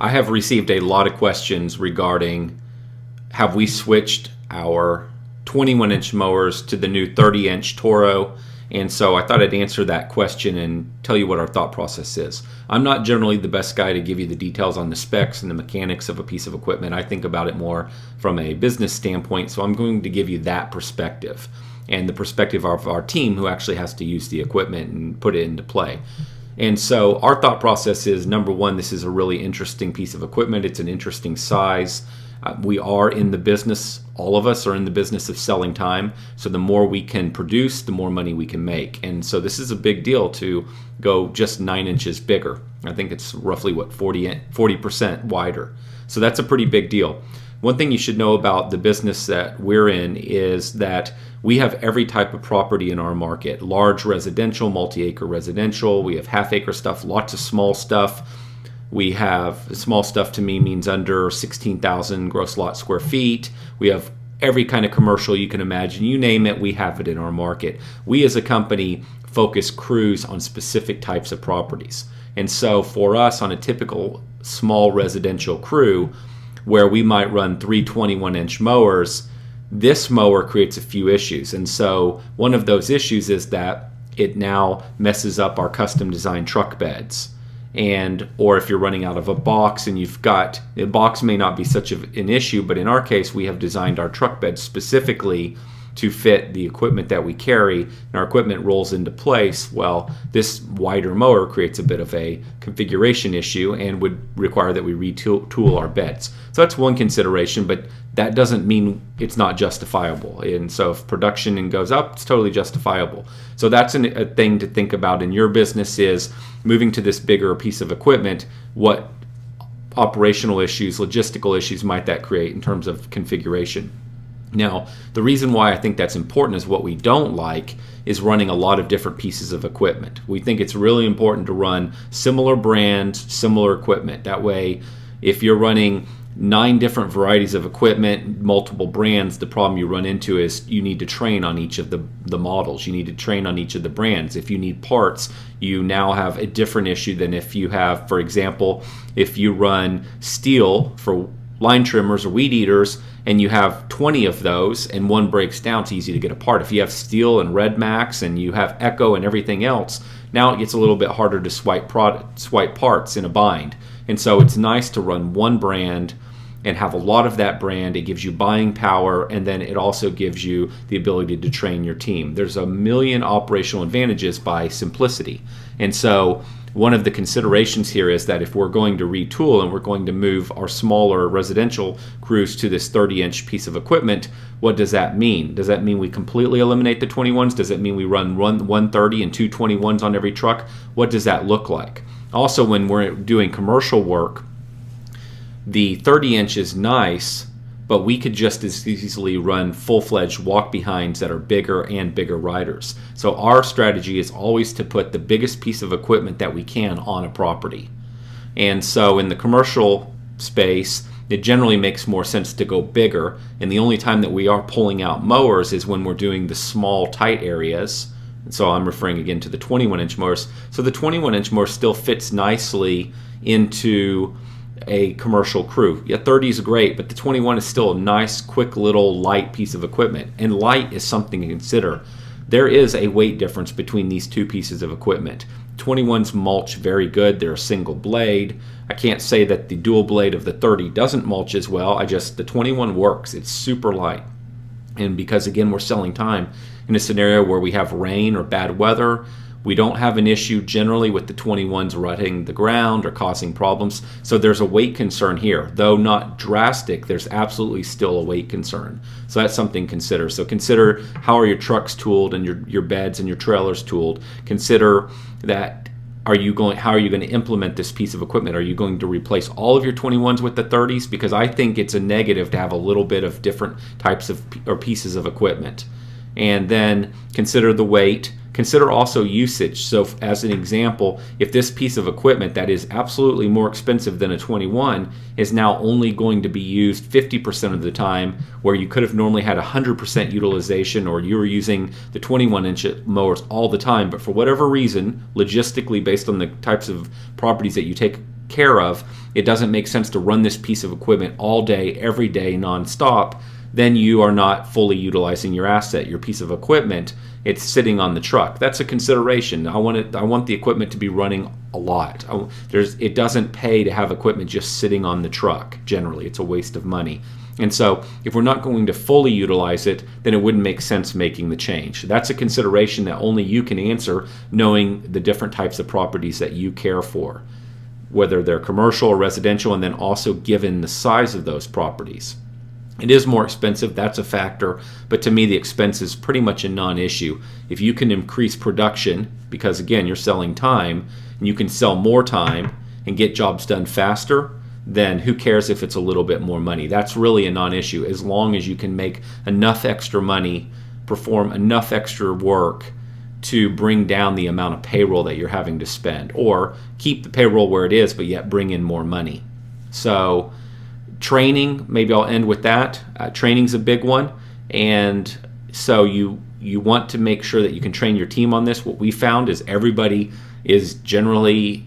I have received a lot of questions regarding, have we switched our 21-inch mowers to the new 30-inch Toro? And so I thought I'd answer that question and tell you what our thought process is. I'm not generally the best guy to give you the details on the specs and the mechanics of a piece of equipment. I think about it more from a business standpoint, so I'm going to give you that perspective and the perspective of our team who actually has to use the equipment and put it into play. And so our thought process is, number one, this is a really interesting piece of equipment. It's an interesting size. We are in the business, all of us are in the business of selling time. So the more we can produce, the more money we can make. And so this is a big deal to go just 9 inches bigger. I think it's roughly, 40% wider. So that's a pretty big deal. One thing you should know about the business that we're in is that we have every type of property in our market. Large residential, multi-acre residential. We have half-acre stuff, lots of small stuff. We have, small stuff to me means under 16,000 gross lot square feet. We have every kind of commercial you can imagine. You name it, we have it in our market. We as a company focus crews on specific types of properties. And so for us, on a typical small residential crew, where we might run 3 21-inch mowers, this mower creates a few issues. And so one of those issues is that it now messes up our custom designed truck beds. Or if you're running out of a box and you've got, the box may not be such an issue, but in our case, we have designed our truck beds specifically to fit the equipment that we carry, and our equipment rolls into place. Well, this wider mower creates a bit of a configuration issue and would require that we retool our beds. So that's one consideration, but that doesn't mean it's not justifiable. And so if production goes up, it's totally justifiable. So that's a thing to think about in your business, is moving to this bigger piece of equipment. What operational issues, logistical issues might that create in terms of configuration? Now, the reason why I think that's important is what we don't like is running a lot of different pieces of equipment. We think it's really important to run similar brands, similar equipment. That way, if you're running 9 different varieties of equipment, multiple brands, the problem you run into is you need to train on each of the models. You need to train on each of the brands. If you need parts, you now have a different issue than if you have, for example, if you run steel for line trimmers or weed eaters, and you have 20 of those and one breaks down, it's easy to get apart. If you have steel and Red Max and you have Echo and everything else, now it gets a little bit harder to swipe parts in a bind. And so it's nice to run one brand and have a lot of that brand. It gives you buying power, and then it also gives you the ability to train your team. There's a million operational advantages by simplicity. And so one of the considerations here is that if we're going to retool and we're going to move our smaller residential crews to this 30-inch piece of equipment, what does that mean? Does that mean we completely eliminate the 21s? Does it mean we run 130 and 2 21s on every truck? What does that look like? Also, when we're doing commercial work, the 30-inch is nice, but we could just as easily run full-fledged walk-behinds that are bigger and bigger riders. So our strategy is always to put the biggest piece of equipment that we can on a property. And so in the commercial space, it generally makes more sense to go bigger. And the only time that we are pulling out mowers is when we're doing the small, tight areas. And so I'm referring again to the 21-inch mowers. So the 21-inch mower still fits nicely into a commercial crew. Yeah, 30 is great, but the 21 is still a nice, quick little light piece of equipment. And light is something to consider. There is a weight difference between these two pieces of equipment. 21s mulch very good. They're a single blade. I can't say that the dual blade of the 30 doesn't mulch as well. The 21 works. It's super light. And because, again, we're selling time in a scenario where we have rain or bad weather, we don't have an issue generally with the 21s rutting the ground or causing problems. So there's a weight concern here. Though not drastic, there's absolutely still a weight concern. So that's something to consider. So consider, how are your trucks tooled and your beds and your trailers tooled? Consider that, how are you going to implement this piece of equipment? Are you going to replace all of your 21s with the 30s? Because I think it's a negative to have a little bit of different types of or pieces of equipment. And then consider the weight. Consider also usage. So as an example, if this piece of equipment that is absolutely more expensive than a 21 is now only going to be used 50% of the time, where you could have normally had 100% utilization, or you were using the 21-inch mowers all the time, but for whatever reason, logistically based on the types of properties that you take care of, it doesn't make sense to run this piece of equipment all day, every day, nonstop. Then you are not fully utilizing your asset, your piece of equipment. It's sitting on the truck. That's a consideration. I want the equipment to be running a lot. It doesn't pay to have equipment just sitting on the truck. Generally, it's a waste of money. And so if we're not going to fully utilize it, then it wouldn't make sense making the change. That's a consideration that only you can answer, knowing the different types of properties that you care for, whether they're commercial or residential, and then also given the size of those properties. It is more expensive, that's a factor, but to me the expense is pretty much a non-issue. If you can increase production, because again you're selling time, and you can sell more time and get jobs done faster, then who cares if it's a little bit more money? That's really a non-issue, as long as you can make enough extra money, perform enough extra work to bring down the amount of payroll that you're having to spend, or keep the payroll where it is but yet bring in more money. So training, maybe I'll end with that. Training's a big one, and so you want to make sure that you can train your team on this. What we found is everybody is generally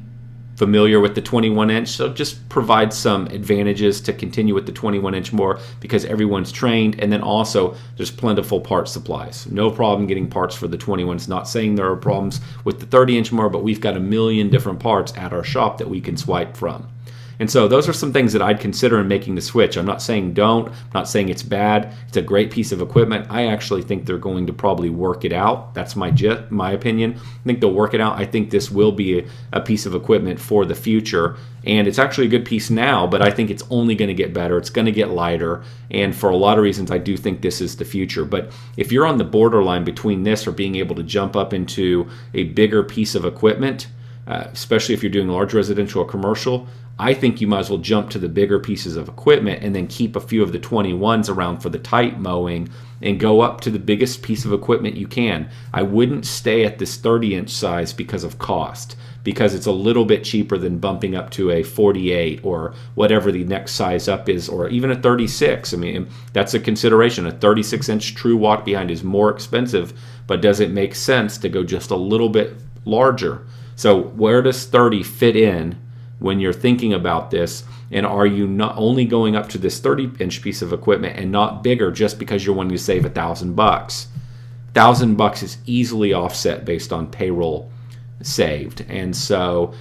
familiar with the 21 inch, so just provide some advantages to continue with the 21 inch more, because everyone's trained, and then also there's plentiful part supplies. No problem getting parts for the 21s. Not saying there are problems with the 30 inch more, but we've got a million different parts at our shop that we can swipe from. And so those are some things that I'd consider in making the switch. I'm not saying don't, I'm not saying it's bad. It's a great piece of equipment. I actually think they're going to probably work it out. That's my opinion. I think they'll work it out. I think this will be a piece of equipment for the future. And it's actually a good piece now, but I think it's only going to get better. It's going to get lighter. And for a lot of reasons, I do think this is the future. But if you're on the borderline between this or being able to jump up into a bigger piece of equipment, especially if you're doing large residential or commercial, I think you might as well jump to the bigger pieces of equipment and then keep a few of the 21s around for the tight mowing and go up to the biggest piece of equipment you can. I wouldn't stay at this 30-inch size because of cost, because it's a little bit cheaper than bumping up to a 48 or whatever the next size up is, or even a 36. I mean, that's a consideration. A 36-inch true walk behind is more expensive, but does it make sense to go just a little bit larger? So where does 30 fit in when you're thinking about this? And are you not only going up to this 30-inch piece of equipment and not bigger just because you're wanting to save $1,000? $1,000 is easily offset based on payroll saved. And so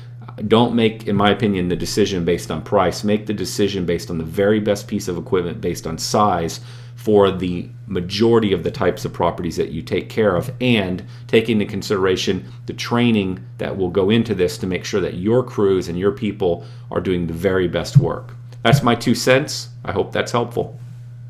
don't make, in my opinion, the decision based on price. Make the decision based on the very best piece of equipment based on size for the majority of the types of properties that you take care of, and take into consideration the training that will go into this to make sure that your crews and your people are doing the very best work. That's my 2 cents. I hope that's helpful.